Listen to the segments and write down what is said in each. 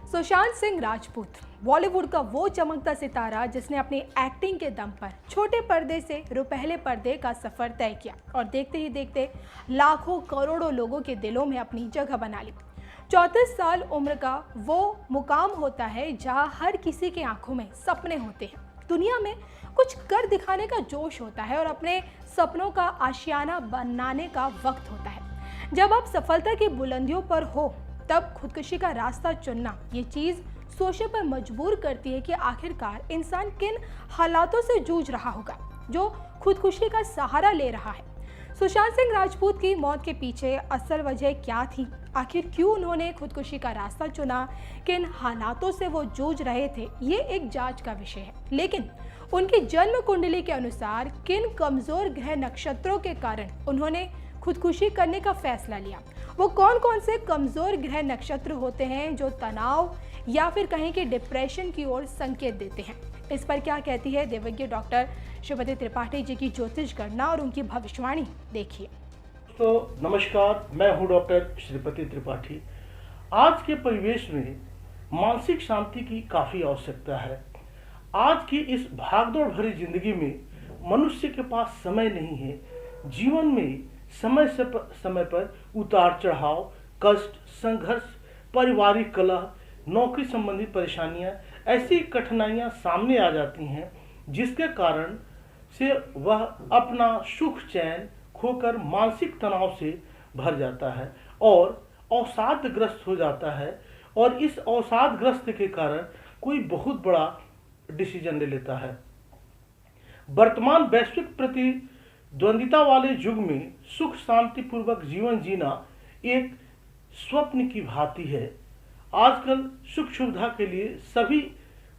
सुशांत सिंह राजपूत बॉलीवुड का वो चमकता सितारा जिसने अपनी एक्टिंग के दम पर छोटे पर्दे से रुपहले पर्दे का सफर तय किया और देखते ही देखते लाखों करोड़ों लोगों के दिलों में अपनी जगह बना ली। 34 साल उम्र का वो मुकाम होता है जहां हर किसी की आंखों में सपने होते हैं। दुनिया में कुछ कर दिखाने का जोश होता है और अपने सपनों का आशियाना बनाने का वक्त होता है। जब आप सफलता की बुलंदियों पर हो तब खुदकुशी का रास्ता चुनना ये चीज सोचने पर मजबूर करती है कि आखिरकार इंसान किन हालातों से जूझ रहा होगा जो खुदकुशी का सहारा ले रहा है। सुशांत सिंह राजपूत की मौत के पीछे असल वजह क्या थी, आखिर क्यों उन्होंने खुदकुशी का रास्ता चुना, किन हालातों से वो जूझ रहे थे, ये एक जांच का विषय है। लेकिन उनकी जन्म कुंडली के अनुसार किन कमजोर ग्रह नक्षत्रों के कारण उन्होंने खुदकुशी करने का फैसला लिया, वो कौन कौन से कमजोर ग्रह नक्षत्र होते हैं जो तनाव या फिर कहें कि डिप्रेशन की ओर संकेत देते हैं, इस पर क्या कहती है देवज्ञ डॉक्टर श्रीपति त्रिपाठी जी की ज्योतिष गणना और उनकी भविष्यवाणी, देखिए। तो नमस्कार, मैं हूं डॉक्टर श्रीपति त्रिपाठी। आज के परिवेश में मानसिक शांति की काफ़ी आवश्यकता है। आज की इस भागदौड़ भरी जिंदगी में मनुष्य के पास समय नहीं है। जीवन में समय से समय पर उतार चढ़ाव, कष्ट, संघर्ष, पारिवारिक कलह, नौकरी संबंधी परेशानियां, ऐसी कठिनाइयां सामने आ जाती हैं जिसके कारण से वह अपना सुख चैन खोकर मानसिक तनाव से भर जाता है और अवसादग्रस्त हो जाता है। और इस अवसादग्रस्त के कारण कोई बहुत बड़ा डिसीजन ले लेता है। वर्तमान वैश्विक प्रतिद्वंदिता वाले युग में सुख शांतिपूर्वक जीवन जीना एक स्वप्न की भांति है। आजकल सुख सुविधा के लिए सभी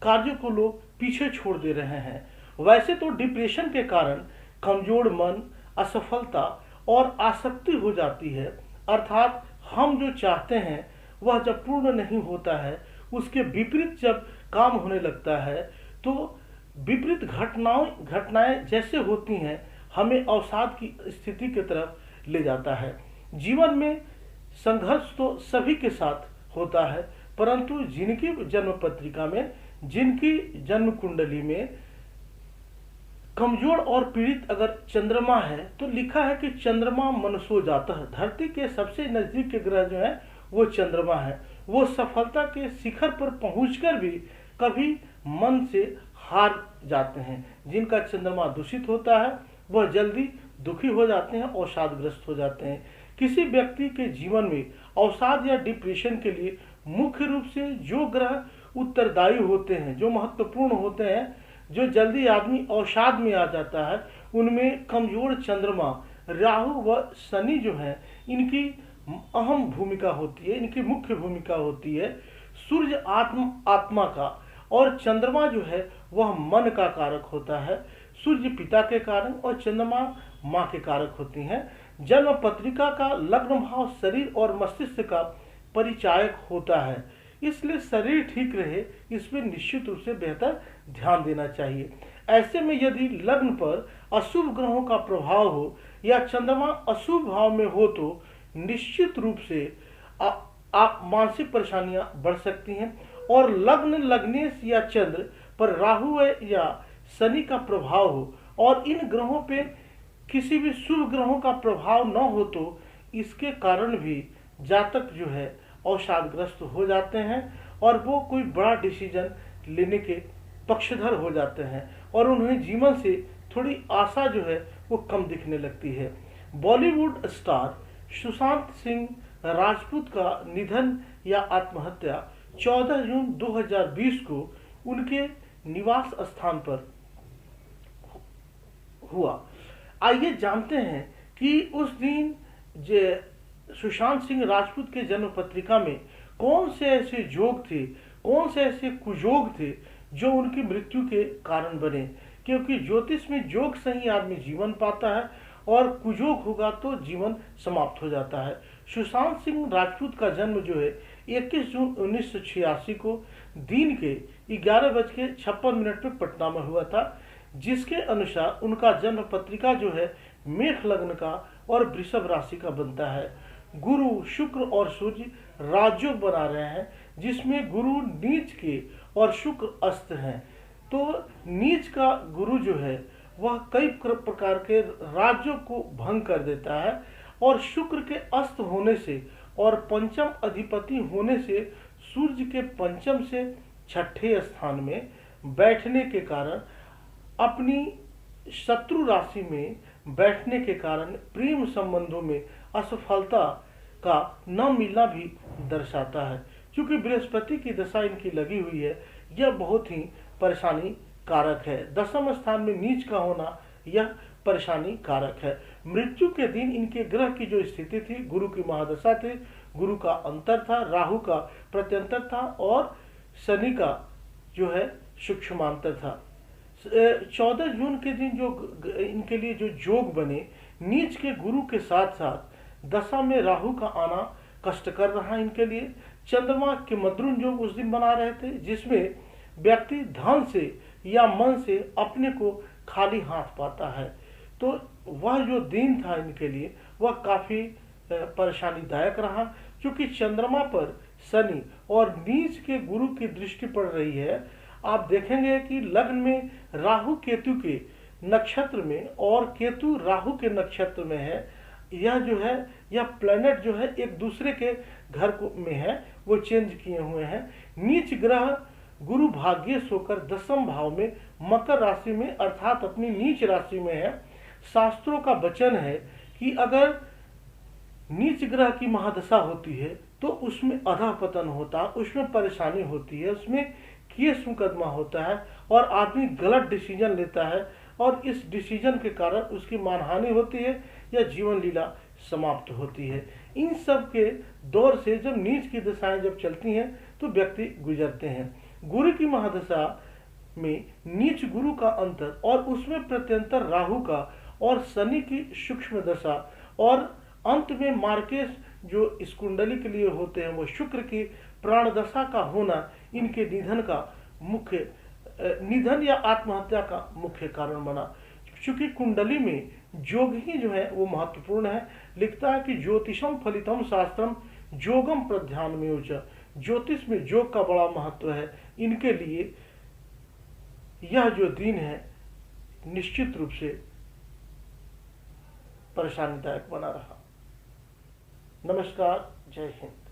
कार्यों को लोग पीछे छोड़ दे रहे हैं। वैसे तो डिप्रेशन के कारण कमजोर मन, असफलता और आसक्ति हो जाती है, अर्थात हम जो चाहते हैं वह जब पूर्ण नहीं होता है, उसके विपरीत जब काम होने लगता है तो विपरीत घटनाएं जैसे होती हैं हमें अवसाद की स्थिति की तरफ ले जाता है। जीवन में संघर्ष तो सभी के साथ होता है, परंतु जिनकी जन्म पत्रिका में, जिनकी जन्म कुंडली में कमजोर और पीड़ित अगर चंद्रमा है तो लिखा है कि चंद्रमा मनसो जाता है। धरती के सबसे नजदीक के ग्रह जो है वो चंद्रमा है। वो सफलता के शिखर पर पहुंचकर भी कभी मन से हार जाते हैं। जिनका चंद्रमा दूषित होता है वह जल्दी दुखी हो जाते हैं, अवसादग्रस्त हो जाते हैं। किसी व्यक्ति के जीवन में अवसाद या डिप्रेशन के लिए मुख्य रूप से जो ग्रह उत्तरदायी होते हैं, जो महत्वपूर्ण होते हैं, जो जल्दी आदमी अवसाद में आ जाता है, उनमें कमजोर चंद्रमा, राहु व शनि जो है इनकी अहम भूमिका होती है, इनकी मुख्य भूमिका होती है। सूर्य आत्मा का और चंद्रमा जो है वह मन का कारक होता है। सूर्य पिता के कारण और चंद्रमा माँ के कारक होती हैं। जन्म पत्रिका का लग्न भाव शरीर और मस्तिष्क का परिचायक होता है, इसलिए शरीर ठीक रहे इस पर निश्चित रूप से बेहतर ध्यान देना चाहिए। ऐसे में यदि लग्न पर अशुभ ग्रहों का प्रभाव हो या चंद्रमा अशुभ भाव में हो तो निश्चित रूप से आप मानसिक परेशानियां बढ़ सकती हैं। और लग्न, लग्नेश या चंद्र पर राहु या शनि का प्रभाव हो और इन ग्रहों पे किसी भी शुभ ग्रहों का प्रभाव न हो तो इसके कारण भी जातक जो है अवसादग्रस्त हो जाते हैं और वो कोई बड़ा डिसीजन लेने के पक्षधर हो जाते हैं और उन्हें जीवन से थोड़ी आशा जो है वो कम दिखने लगती है। बॉलीवुड स्टार सुशांत सिंह राजपूत का निधन या आत्महत्या 14 जून 2020 को उनके निवास स्थान पर हुआ। आइए जानते हैं कि उस दिन सुशांत सिंह राजपूत के जन्म पत्रिका में कौन से ऐसे योग थे, कौन से ऐसे कुयोग थे जो उनकी मृत्यु के कारण बने। क्योंकि ज्योतिष में योग से ही आदमी जीवन पाता है और कुयोग होगा तो जीवन समाप्त हो जाता है। सुशांत सिंह राजपूत का जन्म जो है 21 जून 1986 को दिन के 11:56 पे पटना में हुआ था, जिसके अनुसार उनका जन्म पत्रिका जो है मेष लग्न का और वृषभ राशि का बनता है। गुरु, शुक्र और सूर्य राजयोग बना रहे हैं, जिसमें गुरु नीच के और शुक्र अस्त हैं। तो नीच का गुरु जो है वह कई प्रकार के राज्यों को भंग कर देता है, और शुक्र के अस्त होने से और पंचम अधिपति होने से सूर्य के पंचम से छठे स्थान में बैठने के कारण, अपनी शत्रु राशि में बैठने के कारण प्रेम संबंधों में असफलता का न मिलना भी दर्शाता है। क्योंकि बृहस्पति की दशा इनकी लगी हुई है, यह बहुत ही परेशानी कारक है। दसम स्थान में नीच का होना यह परेशानी कारक है। मृत्यु के दिन इनके ग्रह की जो स्थिति थी, गुरु की महादशा थी, गुरु का अंतर था, राहु का प्रत्यंतर था और शनि का जो है सूक्ष्मांतर था। 14 जून के दिन जो इनके लिए जो योग बने, नीच के गुरु के साथ साथ दशा में राहु का आना कष्टकर रहा इनके लिए। चंद्रमा के मद्रुन योग उस दिन बना रहे थे, जिसमें व्यक्ति धन से या मन से अपने को खाली हाथ पाता है। तो वह जो दिन था इनके लिए वह काफी परेशानीदायक रहा, क्योंकि चंद्रमा पर शनि और नीच के गुरु की दृष्टि पड़ रही है। आप देखेंगे कि लग्न में राहु केतु के नक्षत्र में और केतु राहु के नक्षत्र में है। यह जो है, यह प्लैनेट जो है एक दूसरे के घर को में है, वो चेंज किए हुए हैं। नीच ग्रह गुरु भाग्येश होकर दसम भाव में मकर राशि में अर्थात अपनी नीच राशि में है। शास्त्रों का वचन है कि अगर नीच ग्रह की महादशा होती है तो उसमें अधः पतन होता है, उसमें परेशानी होती है, उसमें केस मुकदमा होता है और आदमी गलत डिसीजन लेता है, और इस डिसीजन के कारण उसकी मानहानि होती है या जीवन लीला समाप्त होती है। इन सब के दौर से जब नीच की दशाएं जब चलती हैं तो व्यक्ति गुजरते हैं। गुरु की महादशा में नीच गुरु का अंतर और उसमें प्रत्यंतर राहु का और शनि की सूक्ष्म दशा और अंत में मार्केश जो इस कुंडली के लिए होते हैं वो शुक्र की प्राण दशा का होना इनके निधन या आत्महत्या का मुख्य कारण बना। क्योंकि कुंडली में योग ही जो है वो महत्वपूर्ण है। लिखता है कि ज्योतिषम फलितम शास्त्रम योगम प्रध्यान में उच्च, ज्योतिष में योग का बड़ा महत्व है। इनके लिए यह जो दिन है निश्चित रूप से परेशानीदायक बना रहा। नमस्कार, जय हिंद।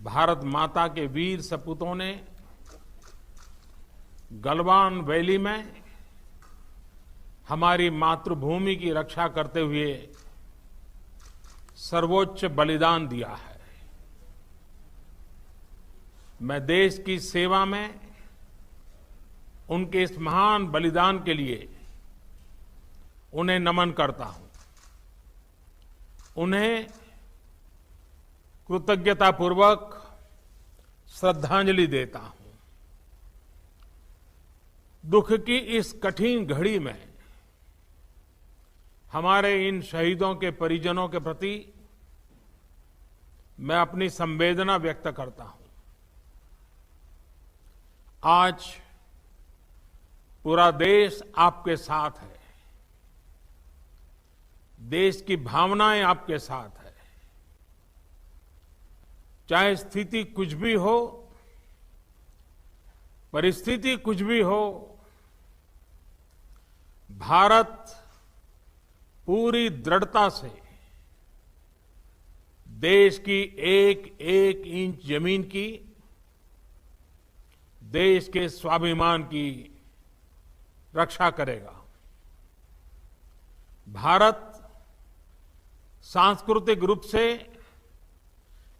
भारत माता के वीर सपूतों ने गलवान वैली में हमारी मातृभूमि की रक्षा करते हुए सर्वोच्च बलिदान दिया है। मैं देश की सेवा में उनके इस महान बलिदान के लिए उन्हें नमन करता हूं, उन्हें कृतज्ञतापूर्वक श्रद्धांजलि देता हूं। दुख की इस कठिन घड़ी में हमारे इन शहीदों के परिजनों के प्रति मैं अपनी संवेदना व्यक्त करता हूं। आज पूरा देश आपके साथ है, देश की भावनाएं आपके साथ है। चाहे स्थिति कुछ भी हो, परिस्थिति कुछ भी हो, भारत पूरी दृढ़ता से देश की एक एक इंच जमीन की, देश के स्वाभिमान की रक्षा करेगा। भारत सांस्कृतिक रूप से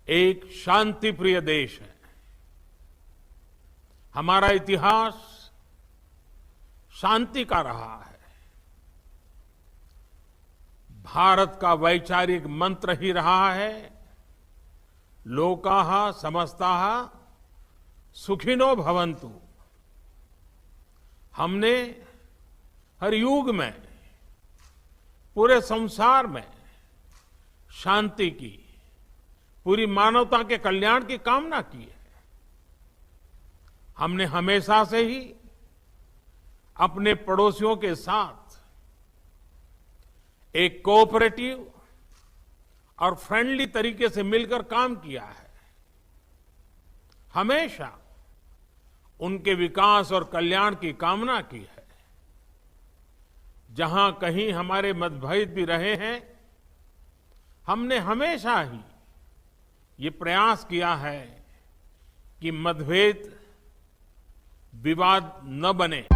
एक शांति प्रिय देश है। हमारा इतिहास शांति का रहा है। भारत का वैचारिक मंत्र ही रहा है, लोकाः समस्ताः सुखिनो भवन्तु। हमने हर युग में, पूरे संसार में शांति की, पूरी मानवता के कल्याण की कामना की है। हमने हमेशा से ही अपने पड़ोसियों के साथ एक कोऑपरेटिव और फ्रेंडली तरीके से मिलकर काम किया है। हमेशा उनके विकास और कल्याण की कामना की है। जहां कहीं हमारे मतभेद भी रहे हैं, हमने हमेशा ही ये प्रयास किया है कि मतभेद विवाद न बने।